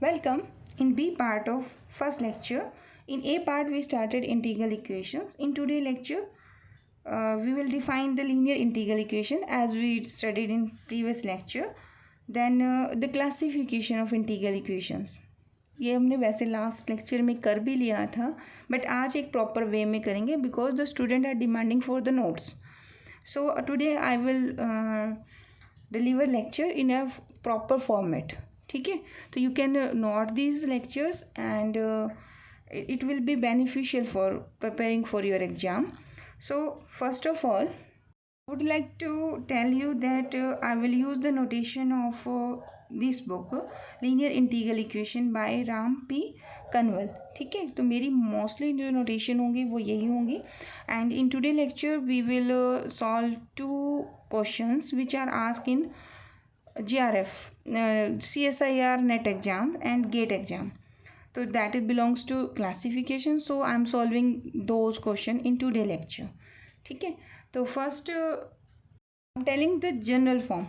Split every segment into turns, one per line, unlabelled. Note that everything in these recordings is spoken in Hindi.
Welcome. In B part of first lecture, in A part we started integral equations. In today lecture, we will define the linear integral equation as we studied in previous lecture. Then the classification of integral equations. ये हमने वैसे लास्ट लेक्चर में कर भी लिया था, बट आज एक प्रॉपर वे में करेंगे because the student are demanding for the notes. So today I will deliver lecture in a proper format. ठीक है, तो you can note these lectures and it will be beneficial for preparing for your exam. So first of all, I would like to tell you that I will use the notation of this book, linear integral equation by Ram P. Kanwal. ठीक है, तो मेरी मोस्टली जो नोटेशन होंगी वो यही होंगी. And in today lecture we will solve two questions which are ask in GRF, CSIR NET exam and GATE exam. So that it belongs to classification. So I am solving those question in today lecture. ठीक है, तो first I am telling the general form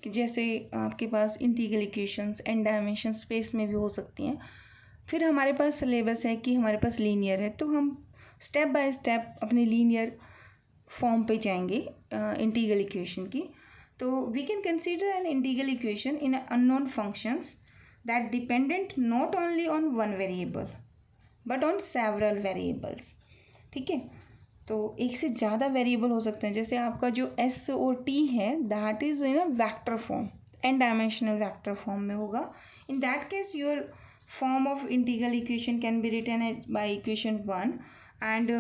कि जैसे आपके पास integral equations n dimension space में भी हो सकती हैं. फिर हमारे पास सिलेबस है कि हमारे पास लीनियर है, तो हम स्टेप बाय स्टेप अपने लीनियर फॉर्म पे जाएंगे इंटीग्रल इक्वेशन की. तो we can consider an integral equation in unknown functions that dependent not only on one variable but on several variables. ठीक है, तो एक से ज़्यादा वेरिएबल हो सकते हैं. जैसे आपका जो एस और टी है that is in a vector form, n dimensional vector form में होगा. In that case your form of integral equation can be written by equation 1 and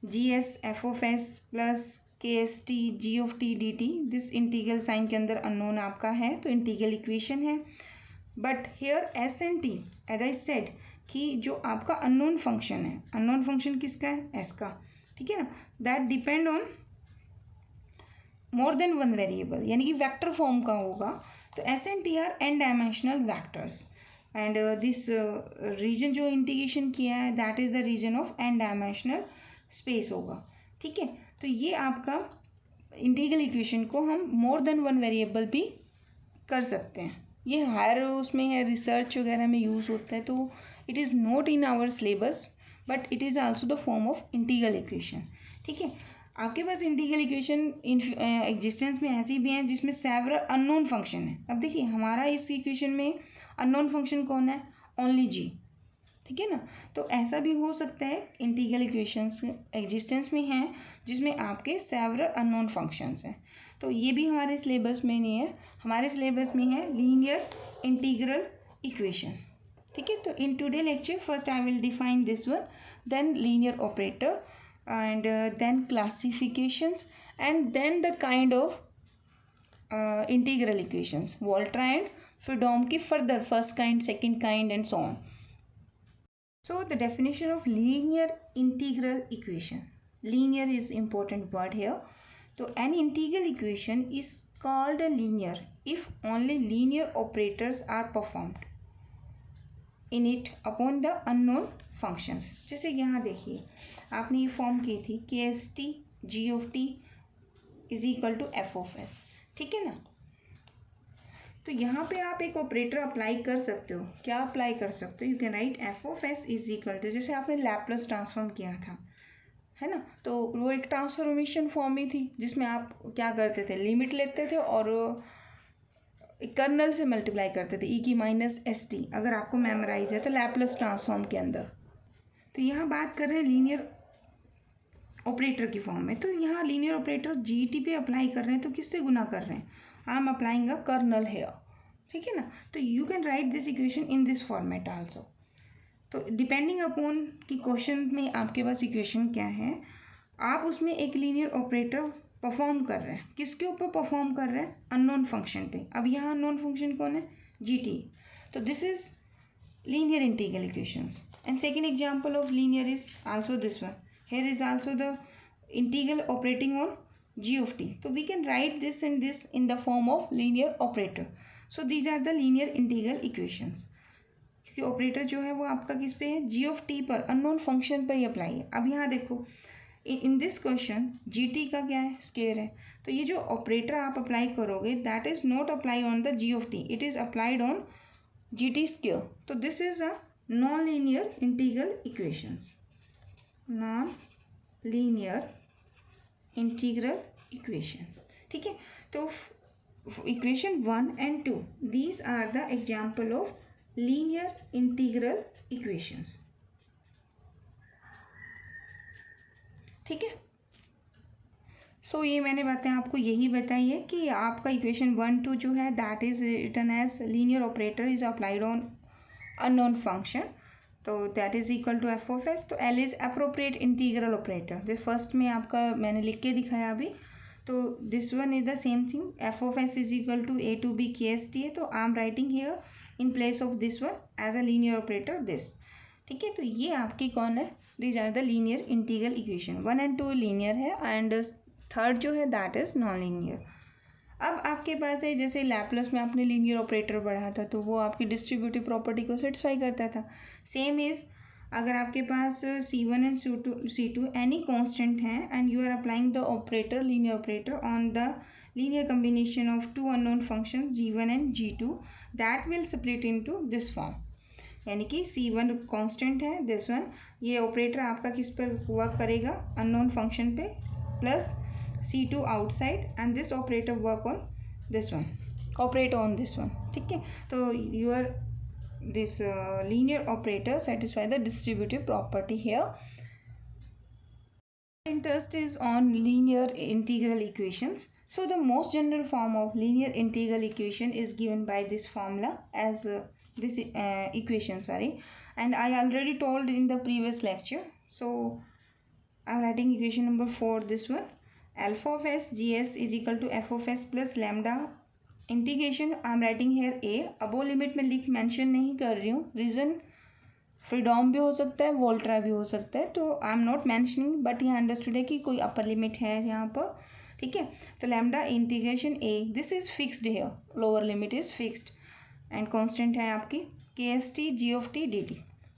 G S F of S plus K S T G of T D T. This integral sign के अंदर अननोन आपका है तो इंटीग्रल इक्वेशन है. But here S and T as I said कि जो आपका अननोन फंक्शन है, अननोन फंक्शन किसका है? एस का. ठीक है ना, that depend on more than one variable, यानी कि वेक्टर फॉर्म का होगा. तो S and T are N dimensional vectors and this region जो इंटीग्रेशन किया है that is the region of N dimensional space होगा. ठीक है, तो ये आपका इंटीग्रल इक्वेशन को हम मोर देन वन वेरिएबल भी कर सकते हैं. ये हायर उसमें है, रिसर्च वगैरह में यूज़ होता है, तो it is not in our syllabus but it is also the form of integral equation. ठीक है, आपके पास इंटीग्रल इक्वेशन इन एग्जिस्टेंस में ऐसी भी हैं जिसमें सेवरल अननोन फंक्शन है. अब देखिए हमारा इस इक्वेशन में अननोन फंक्शन कौन है? ओनली जी. ठीक है ना, तो ऐसा भी हो सकता है इंटीग्रल इक्वेशंस एग्जिस्टेंस में हैं जिसमें आपके सेवरल अननोन फंक्शंस हैं. तो ये भी हमारे सिलेबस में नहीं है, हमारे सिलेबस में है लीनियर इंटीग्रल इक्वेशन. ठीक है, तो in today lecture first I will define this one, then linear operator and then classifications and then the kind of integral equations, Volterra and Fredholm की further first kind, second kind and so on. So the definition of linear integral equation. Linear is important word here. So an integral equation is called a linear if only linear operators are performed in it upon the unknown functions. जैसे यहाँ देखिए आपने ये फॉर्म की थी K S T G of T is equal to F of S. ठीक है ना, तो यहाँ पे आप एक ऑपरेटर अप्लाई कर सकते हो. क्या अप्लाई कर सकते हो? You can write F of S is equal to, जैसे आपने लैपलेस ट्रांसफॉर्म किया था है ना, तो वो एक ट्रांसफॉर्मेशन फॉर्म ही थी जिसमें आप क्या करते थे, लिमिट लेते थे और कर्नल से मल्टीप्लाई करते थे, ई की माइनस एस टी. अगर आपको मेमोराइज है तो लैपलेस ट्रांसफॉर्म के अंदर. तो यहाँ बात कर रहे हैं लीनियर ऑपरेटर की फॉर्म में. तो यहाँ लीनियर ऑपरेटर जी टी पे अप्लाई कर रहे हैं तो किससे गुना कर रहे हैं? I am applying a kernel here. ठीक है ना, तो you can write this equation in this format also. तो डिपेंडिंग अपॉन कि क्वेश्चन में आपके पास इक्वेशन क्या है, आप उसमें एक लीनियर ऑपरेटर परफॉर्म कर रहे हैं. किसके ऊपर परफॉर्म कर रहे हैं? अननोन फंक्शन पे. अब यहाँ अननोन फंक्शन कौन है? G T. तो this is linear integral equations. And second example of linear is also this one. Here is also the integral operating on g of t. So we can write this and this in the form of linear operator. So these are the linear integral equations. क्योंकि ऑपरेटर जो है वो आपका किस पे है? जी ऑफ टी पर, अननोन फंक्शन पर ही अप्लाई है. अब यहाँ देखो in this question G T का क्या है? स्केयर है. तो ये जो ऑपरेटर आप अप्लाई करोगे that is not apply on the G of T, it is applied on GT square. तो this is a non linear integral equations, non linear integral equation. ठीक है, तो इक्वेशन 1 and 2 these are the example of linear integral equations. ठीक है, सो ये मैंने बातें आपको यही बताई है कि आपका इक्वेशन 1 2 जो है that is written as linear operator is applied on unknown function, तो that is equal to F of S. तो L is appropriate integral operator, जो फर्स्ट में आपका मैंने लिख के दिखाया अभी. तो this one is the same thing, F of S is equal to A to B K S T है. तो I am writing here in place of this one as a linear operator this. ठीक है, तो ये आपकी कौन है, these are the linear integral equation. 1 and 2 linear है एंड थर्ड जो है दैट इज नॉन लीनियर. अब आपके पास है जैसे लैपलेस में आपने लीनियर ऑपरेटर पढ़ा था, तो वो आपकी डिस्ट्रीब्यूटिव प्रॉपर्टी को सेटिस्फाई करता था. सेम इज अगर आपके पास C1 and C2 any constant है and you are applying the operator linear operator on the linear combination of two unknown function G1 and G2 that will split into this form. यानी कि C1 कांस्टेंट है, दिस वन, ये ऑपरेटर आपका किस पर वर्क करेगा, अननोन फंक्शन पे, plus C2 outside and this operator work on this one, operate on this one. ठीक है, तो your this linear operator satisfy the distributive property here. Interest is on linear integral equations. So the most general form of linear integral equation is given by this formula as this equation, sorry, and I already told in the previous lecture. So I'm writing equation number 4, this one, alpha of s gs is equal to f of s plus lambda integration I am writing here A. अब वो लिमिट में लिख मेंशन नहीं कर रही हूँ, रीज़न फ्रीडॉम भी हो सकता है, वोल्ट्रा भी हो सकता है, तो I am not mentioning, but यहाँ अंडरस्टूड है कि कोई अपर लिमिट है यहाँ पर. ठीक है, तो lambda integration A, this is fixed here, lower limit is fixed and constant है आपकी K S T G of T D T.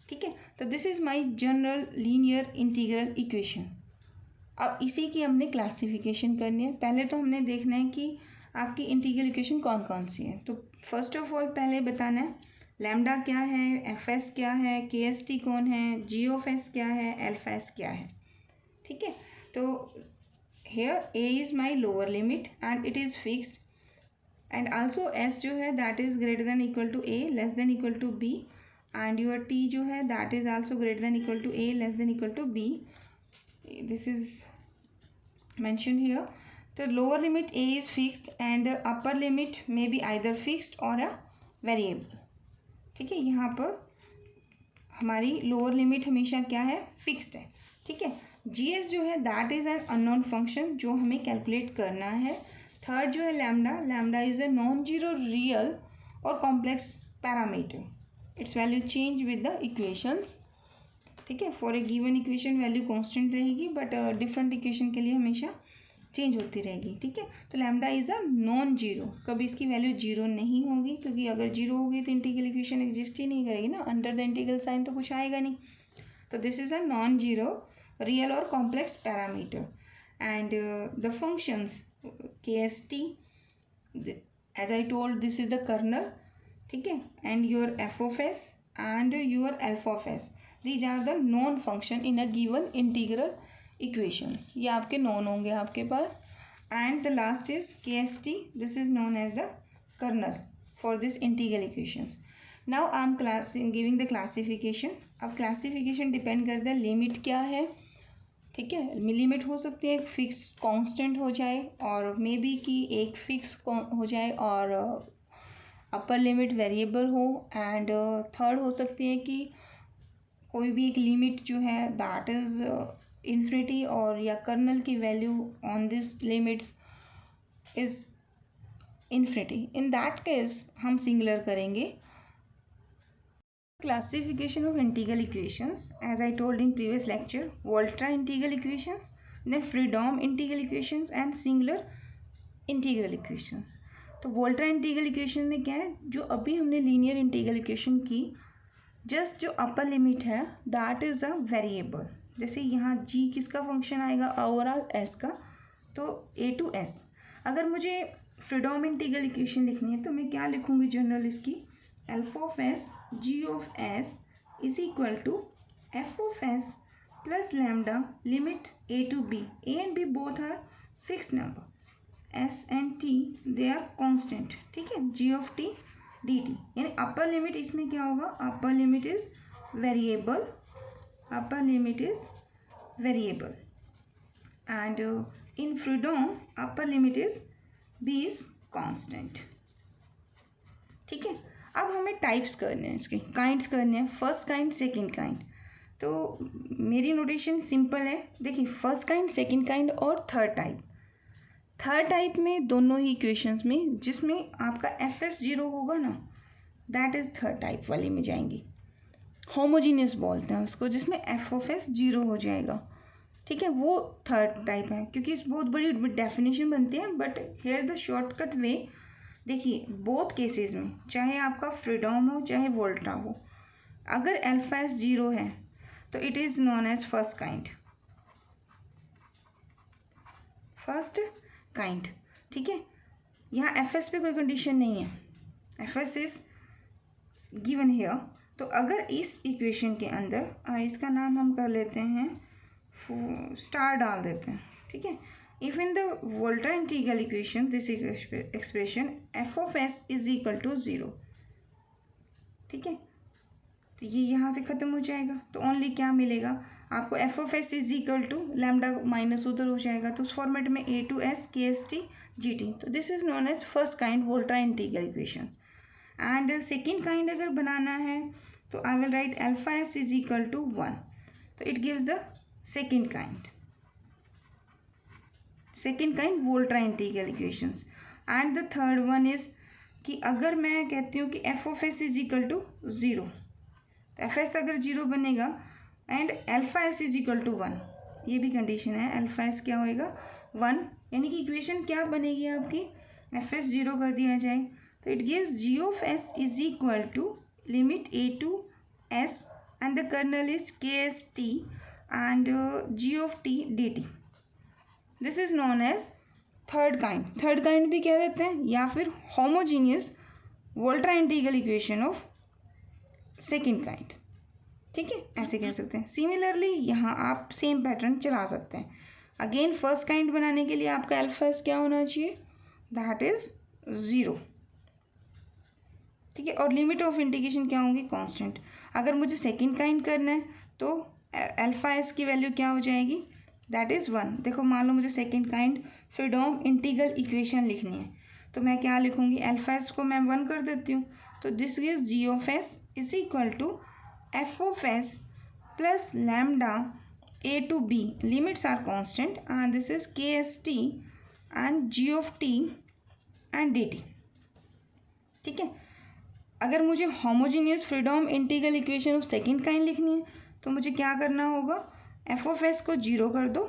ठीक है, तो this is my general linear integral equation. अब इसी की हमने क्लासिफिकेशन करनी है. पहले तो हमने देखना है कि आपकी इंटीग्रल इक्वेशन कौन कौन सी है. तो फर्स्ट ऑफ ऑल पहले बताना है लैम्डा क्या है, एफ एस क्या है, के एस टी कौन है, जी ऑफ एस क्या है, एल्फा एस क्या है. ठीक है, तो here A is my lower limit and it is fixed and also S जो है that is greater than equal to A less than equal to B and your T जो है that is also greater than equal to A less than equal to B. This is mentioned here. The lower limit a is fixed and upper limit may be either fixed or a variable. ठीक है, यहाँ पर हमारी लोअर लिमिट हमेशा क्या है, फिक्स्ड है. ठीक है, gs जो है that is an unknown function जो हमें कैलकुलेट करना है. थर्ड जो है lambda, lambda is a non zero real और complex parameter. Its value change with the equations. ठीक है, for a given equation value constant रहेगी बट डिफरेंट इक्वेशन के लिए हमेशा चेंज होती रहेगी. ठीक है, तो lambda is a non zero, कभी इसकी वैल्यू जीरो नहीं होगी, क्योंकि अगर जीरो होगी तो इंटीग्रल इक्वेशन एग्जिस्ट ही नहीं करेगी ना, अंडर द इंटीग्रल साइन तो कुछ आएगा नहीं. तो this is a non zero real और complex parameter and the functions K S T as I told this is the kernel. ठीक है, and your F of S and your alpha of S, these are the known function in a given integral equations. ये आपके known होंगे आपके पास. and the last is KST, this is known as the kernel for this integral equations. now I am giving the classification. अब classification depend करता है लिमिट क्या है. ठीक है, लिमिट हो सकती है एक फिक्स कांस्टेंट हो जाए और मे बी कि एक फिक्स हो जाए और अपर लिमिट वेरिएबल हो एंड थर्ड हो सकती है कि कोई भी एक लिमिट जो है दैट इज़ इन्फिनिटी और या कर्नल की value on this limits is infinity. In that case हम सिंगुलर करेंगे. Classification of integral equations as I told in previous lecture, Volterra integral equations, then Fredholm integral equations and singular integral equations. तो वोल्ट्रा इंटीग्रल इक्वेशन में क्या है, जो अभी हमने लीनियर इंटीग्रल इक्वेशन की, जस्ट जो अपर लिमिट है दैट इज़ अ वेरिएबल. जैसे यहाँ जी किसका फंक्शन आएगा, ओवरऑल एस का, तो ए टू एस. अगर मुझे फ्रीडॉम इंटीग्रल इक्वेशन लिखनी है तो मैं क्या लिखूँगी, जनरल इसकी F of S G of S is equal to F of S plus lambda limit A to B, A and B both are fix number, S and T they are constant, ठीक है, G of T D T, यानी अपर लिमिट इसमें क्या होगा, upper limit is variable, upper limit is variable and in Freedom upper limit is b is constant, ठीक है। अब हमें टाइप्स करने हैं, इसके काइंड्स करने हैं, फर्स्ट काइंड सेकंड काइंड। तो मेरी नोटेशन सिंपल है, देखिए फर्स्ट काइंड सेकंड काइंड और थर्ड टाइप। थर्ड टाइप में दोनों ही इक्वेशंस में जिसमें आपका एफ एस जीरो होगा ना, दैट इज थर्ड टाइप वाले में जाएंगी। होमोजीनियस बोलते हैं उसको, जिसमें एफ ऑफ एस जीरो हो जाएगा, ठीक है, वो थर्ड टाइप है, क्योंकि इस बहुत बड़ी डेफिनेशन बनती है। But here the shortcut way, देखिए बोथ केसेस में, चाहे आपका फ्रीडम हो चाहे वोल्ट्रा हो, अगर अल्फा एस जीरो है तो it is known as first kind, first kind, ठीक है। यहाँ एफ एस पे कोई कंडीशन नहीं है, F S is given here. तो अगर इस इक्वेशन के अंदर इसका नाम हम कर लेते हैं, स्टार डाल देते हैं, ठीक है। If in the Volterra integral equation this expression F of S is equal to zero, ठीक है, तो ये यहाँ से ख़त्म हो जाएगा। तो ओनली क्या मिलेगा आपको, F of S is equal to lambda minus उधर हो जाएगा, तो उस फॉर्मेट में A to S K S T G T. तो this is known as first kind Volterra integral equation. And second kind अगर बनाना है तो I will write alpha S is equal to one, तो it gives the second kind Volterra integral equations. And the third one is कि अगर मैं कहती हूँ कि F of S is equal to zero, तो एफ एस अगर जीरो बनेगा and alpha S is equal to one, ये भी कंडीशन है, अल्फा एस क्या होएगा वन, यानी कि इक्वेशन क्या बनेगी आपकी, एफ एस जीरो कर दिया जाए तो it gives G of S is equal to limit A to S and the kernel is के S T and g of t dt. This is known as third kind. Third kind भी कह देते हैं, या फिर homogeneous Volterra integral equation of second kind, ठीक है, ऐसे कह सकते हैं। सिमिलरली यहाँ आप सेम पैटर्न चला सकते हैं। अगेन फर्स्ट काइंड बनाने के लिए आपका अल्फा एस क्या होना चाहिए, दैट इज ज़ीरो, ठीक है, और लिमिट ऑफ इंटीग्रेशन क्या होंगी, कांस्टेंट। अगर मुझे सेकेंड काइंड करना है तो अल्फा एस की वैल्यू क्या हो जाएगी, दैट इज़ वन। देखो मान लो मुझे second kind freedom integral equation लिखनी है, तो मैं क्या लिखूँगी, अल्फा एस को मैं वन कर देती हूँ, तो this gives G of S is equal to F of S plus lambda A to B, limits are constant, and this is के S T and ji of T and D T, ठीक है। अगर मुझे homogeneous Fredholm integral equation of second kind लिखनी है तो मुझे क्या करना होगा, एफ ऑफ एस को जीरो कर दो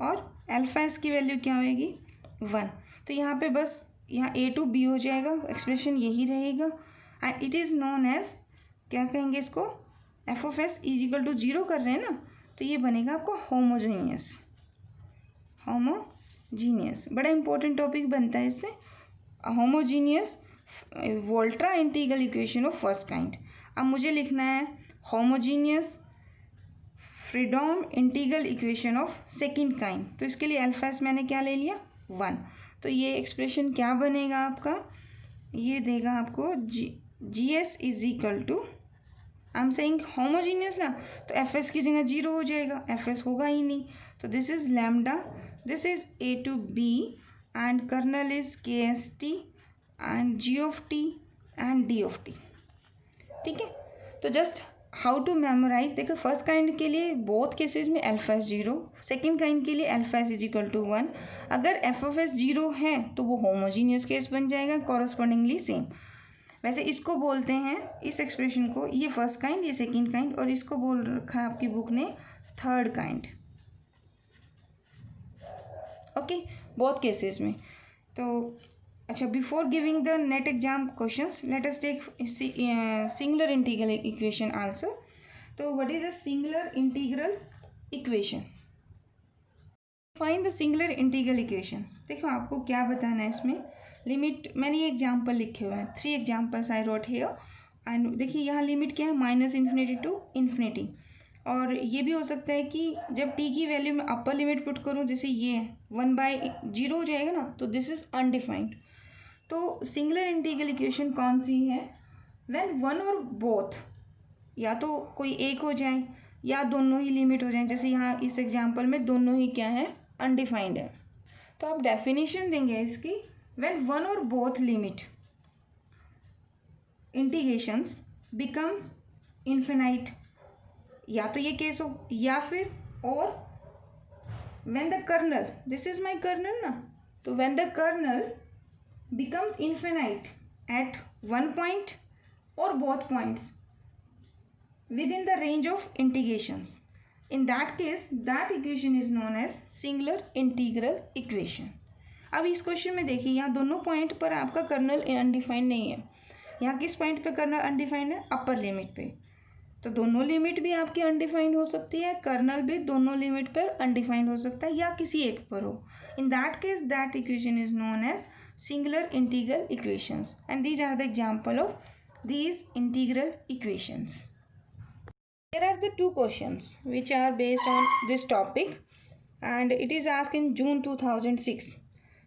और अल्फा एस की वैल्यू क्या होएगी वन। तो यहाँ पे बस यहाँ ए टू बी हो जाएगा, एक्सप्रेशन यही रहेगा, and it is known as, क्या कहेंगे इसको, F of S is equal to zero कर रहे हैं ना, तो ये बनेगा आपको होमोजीनियस, होमोजीनियस बड़ा इंपॉर्टेंट टॉपिक बनता है इससे, homogeneous Volterra integral equation of first kind. अब मुझे लिखना है homogeneous Fredholm integral equation of second kind, तो इसके लिए अल्फा एस मैंने क्या ले लिया वन, तो ये एक्सप्रेशन क्या बनेगा आपका, ये देगा आपको G S is equal to, I am saying homogeneous ना, तो एफ एस की जगह जीरो हो जाएगा, एफ एस होगा ही नहीं, तो this is lambda, this is a to B and kernel is के S T and ji of T and d of t, ठीक है। तो जस्ट हाउ टू मेमोराइज, देखो फर्स्ट काइंड के लिए बोथ केसेस में alpha s zero, second kind के लिए alpha S is equal to one. अगर एफ ऑफ एस जीरो है तो वो होमोजीनियस केस बन जाएगा, कॉरस्पॉन्डिंगली सेम। वैसे इसको बोलते हैं, इस एक्सप्रेशन को, ये फर्स्ट काइंड ये सेकेंड काइंड, और इसको बोल रखा है आपकी बुक ने third kind, okay, both cases में। तो अच्छा, before giving the NET exam questions let us take singular integral equation also. तो what is a singular integral equation, find the singular integral equations. देखो आपको क्या बताना है इसमें, लिमिट मैंने एग्जाम्पल लिखे हुए हैं, 3 examples I wrote here. And देखिए यहाँ लिमिट क्या है, -∞ टू इन्फिनिटी। और ये भी हो सकता है कि जब t की वैल्यू में अपर लिमिट पुट करूँ, जैसे ये 1/0 हो जाएगा ना, तो दिस इज अनडिफाइंड। तो सिंगुलर इंटीग्रल इक्वेशन कौन सी है, व्हेन वन और बोथ, या तो कोई एक हो जाए या दोनों ही लिमिट हो जाए। जैसे यहाँ इस एग्जाम्पल में दोनों ही क्या है, अनडिफाइंड है। तो आप डेफिनेशन देंगे इसकी, व्हेन वन और both limit integrations becomes infinite, या तो ये केस हो, या फिर और when the kernel, this is my kernel ना, तो when the kernel becomes infinite at one point or both points within the range of integrations. In that case, that equation is known as singular integral equation. अब इस क्वेश्चन में देखिए, यहाँ दोनों पॉइंट पर आपका कर्नल अनडिफाइंड नहीं है। यहाँ किस पॉइंट पे कर्नल अनडिफाइंड है, अपर लिमिट पे। तो दोनों लिमिट भी आपकी अनडिफाइंड हो सकती है, कर्नल भी दोनों लिमिट पर अनडिफाइंड हो सकता है, या किसी एक पर हो। In that case that equation is known as singular integral equations, and these are the example of these integral equations. Here are the 2 questions which are based on this topic, and it is asked in June 2006.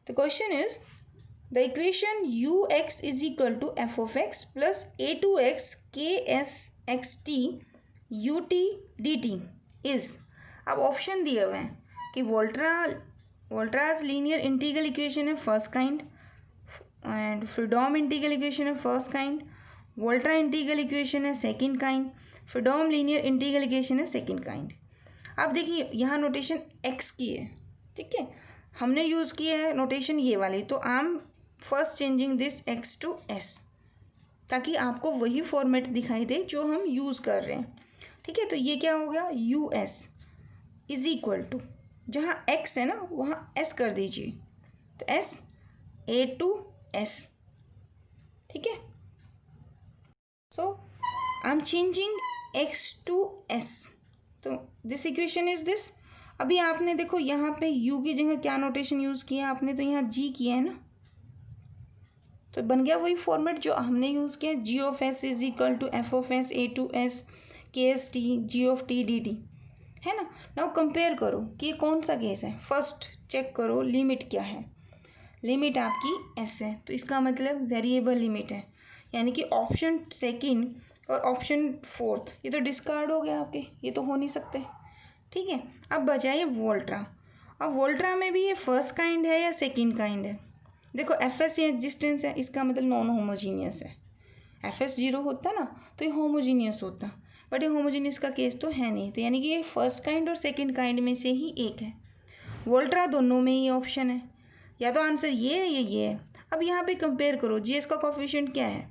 The question is, the equation ux is equal to f of x plus a2x ksxt ut dt is, अब ऑप्शन दिए हुए हैं कि वोल्ट्राज लीनियर इंटीग्रल इक्वेशन है first kind, and Fredholm integral equation है first kind, Volterra integral equation है second kind, Fredholm linear integral equation है सेकंड काइंड। अब देखिए यहाँ नोटेशन x की है, ठीक है, हमने यूज़ किया है नोटेशन ये वाली, तो I am first changing this x to s, ताकि आपको वही फॉर्मेट दिखाई दे जो हम यूज़ कर रहे हैं, ठीक है। तो ये क्या हो गया, us इज इक्वल टू, जहाँ x है ना वहाँ s कर दीजिए, तो s a2s, ठीक है। So I am changing x to s, तो दिस इक्वेशन इज दिस। अभी आपने देखो यहाँ पे u की जगह क्या नोटेशन यूज़ किया आपने, तो यहाँ g किया है ना, तो बन गया वही फॉर्मेट जो हमने यूज़ किया, g of s is equal to f of s a2s kst g of t dt, है ना। नाउ कंपेयर करो कि ये कौन सा केस है। फर्स्ट चेक करो लिमिट क्या है, लिमिट आपकी s है, तो इसका मतलब वेरिएबल लिमिट है, यानी कि ऑप्शन सेकंड और ऑप्शन फोर्थ ये तो डिस्कार्ड हो गया आपके, ये तो हो नहीं सकते, ठीक है। अब बचा ये वोल्ट्रा। अब वोल्ट्रा में भी ये फर्स्ट काइंड है या सेकंड काइंड है, देखो एफ एस ये एग्जिस्टेंस है, इसका मतलब नॉन होमोजीनियस है। एफ एस 0 होता ना तो ये होमोजीनियस होता, बट ये होमोजीनियस का केस तो है नहीं, तो यानी कि ये फर्स्ट काइंड और सेकंड काइंड में से ही एक है। वोल्ट्रा दोनों में ही ऑप्शन है, या तो आंसर ये है या ये है। अब यहाँ पे कंपेयर करो, जी एस का कोफिशिएंट क्या है,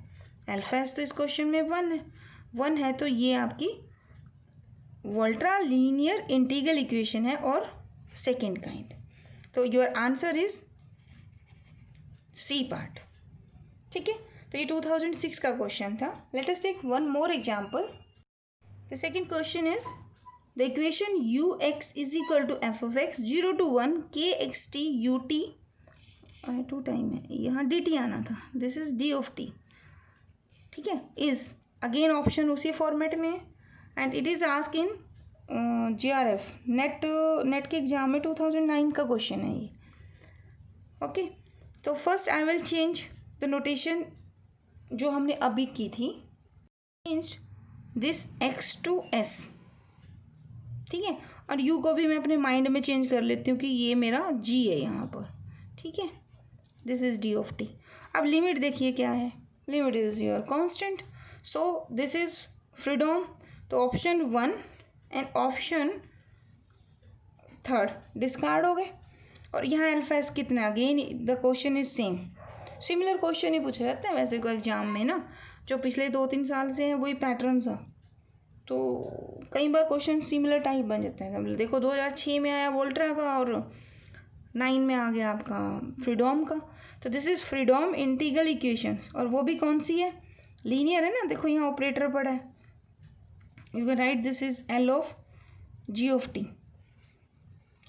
अल्फा एस, तो इस क्वेश्चन में 1 है, तो ये आपकी वोल्ट्रा लीनियर इंटीग्रल इक्वेशन है और सेकेंड काइंड। तो your answer is C part, ठीक है। तो ये 2006 का क्वेश्चन था। Let us take one more example. The second question is the equation ux is equal to f of x 0 to 1 kxt ut, 2 time है यहाँ dt आना था, this is d of t, ठीक है, इज अगेन ऑप्शन उसी फॉर्मेट में है, and it is ask in JRF NET के एग्जाम में 2009 का क्वेश्चन है ये, ओके। तो first I will change the notation जो हमने अभी की थी, change this x to s, ठीक है, और u को भी मैं अपने माइंड में चेंज कर लेती हूँ कि ये मेरा g है यहाँ पर, ठीक है, this is d of t। अब लिमिट देखिए क्या है, limit is your constant, so this is Fredholm, तो ऑप्शन 1 एंड ऑप्शन 3 डिस्कार्ड हो गए, और यहाँ अल्फा एस कितना, again the question is same, similar question ही पूछे जाते हैं वैसे को एग्जाम में ना, जो पिछले 2-3 साल से हैं वही पैटर्न सा, तो कई बार क्वेश्चन सिमिलर टाइप बन जाता है। मतलब देखो 2006 में आया वोल्ट्रा का और 9 में आ गया आपका फ्रीडोम का, तो दिस इज फ्रीडोम इंटीग्रल इक्वेशंस, और वो भी कौन सी है, लीनियर है ना, देखो यहाँ ऑपरेटर पड़ा है, you can write this is L of G of T,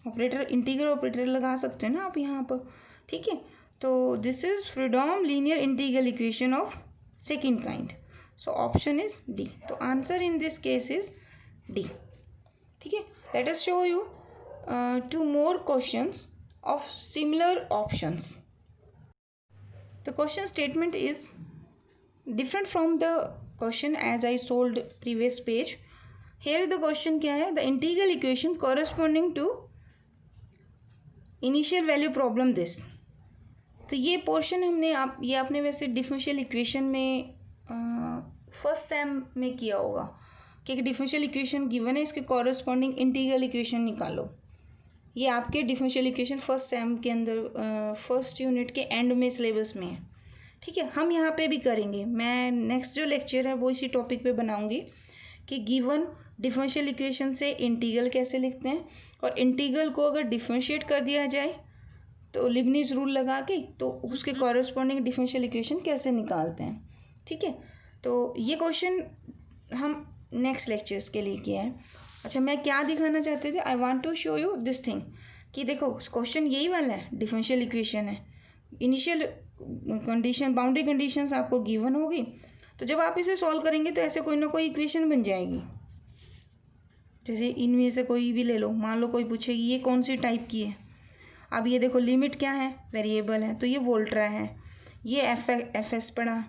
operator integral operator लगा सकते हैं ना आप यहाँ पर, ठीक है। तो this is Fredholm linear integral equation of second kind. So option is D. तो answer in this case is D. ठीक है. Let us show you two more questions of similar options. The question statement is different from the question as I solved previous page. Here the question क्या है? The integral equation corresponding to initial value problem this. तो ये पोर्शन हमने ये आपने वैसे डिफरेंशियल इक्वेशन में फर्स्ट सेम में किया होगा कि एक डिफरेंशियल इक्वेशन गिवन है, इसके कॉरस्पॉन्डिंग इंटीग्रल इक्वेशन निकालो. ये आपके डिफरेंशियल इक्वेशन फर्स्ट सेम के अंदर फर्स्ट यूनिट के एंड में सिलेबस में है. ठीक है. हम यहाँ पे भी करेंगे. मैं नेक्स्ट जो लेक्चर है वो इसी टॉपिक पे बनाऊंगी कि गिवन डिफरेंशियल इक्वेशन से इंटीग्रल कैसे लिखते हैं, और इंटीग्रल को अगर डिफरेंशिएट कर दिया जाए तो लिबनिज रूल लगा के तो उसके कॉरस्पॉन्डिंग डिफरेंशियल इक्वेशन कैसे निकालते हैं. ठीक है. तो ये क्वेश्चन हम नेक्स्ट लेक्चर्स के लिए किया है. अच्छा, मैं क्या दिखाना चाहते थे? I want to show you this thing कि देखो क्वेश्चन यही वाला है, डिफरेंशियल इक्वेशन है, इनिशियल कंडीशन बाउंड्री कंडीशंस आपको गिवन होगी, तो जब आप इसे सॉल्व करेंगे तो ऐसे कोई ना कोई इक्वेशन बन जाएगी. जैसे इनमें से कोई भी ले लो, मान लो कोई पूछेगी ये कौन सी टाइप की है. अब ये देखो लिमिट क्या है, वेरिएबल है, तो ये वोल्ट्रा है, ये एफ एस पड़ा.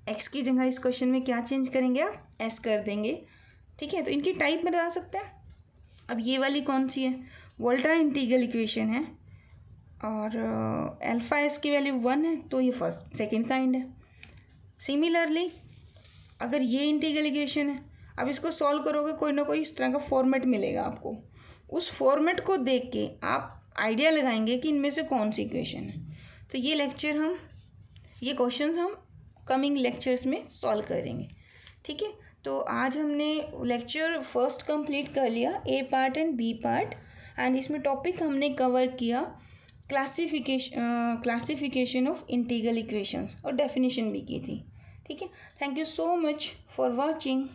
एक्स की जगह इस क्वेश्चन में क्या चेंज करेंगे आप? एस कर देंगे. ठीक है. तो इनकी टाइप बता सकते हैं. अब ये वाली कौन सी है? वोल्ट्रा इंटीग्रल इक्वेशन है, और अल्फा एस की वैल्यू 1 है, तो ये फर्स्ट सेकंड काइंड है. सिमिलरली अगर ये इंटीग्रल इक्वेशन है, अब इसको सॉल्व करोगे कोई ना कोई इस तरह का फॉर्मेट मिलेगा आपको. उस फॉर्मेट को देख के आप आइडिया लगाएंगे कि इनमें से कौन सी इक्वेशन है. तो ये क्वेश्चन हम कमिंग लेक्चर्स में सॉल्व करेंगे. ठीक है. तो आज हमने लेक्चर फर्स्ट कंप्लीट कर लिया, A part and B part, and इसमें टॉपिक हमने कवर किया क्लासिफिकेशन ऑफ इंटीग्रल इक्वेशंस, और डेफिनेशन भी की थी. ठीक है. Thank you so much for watching.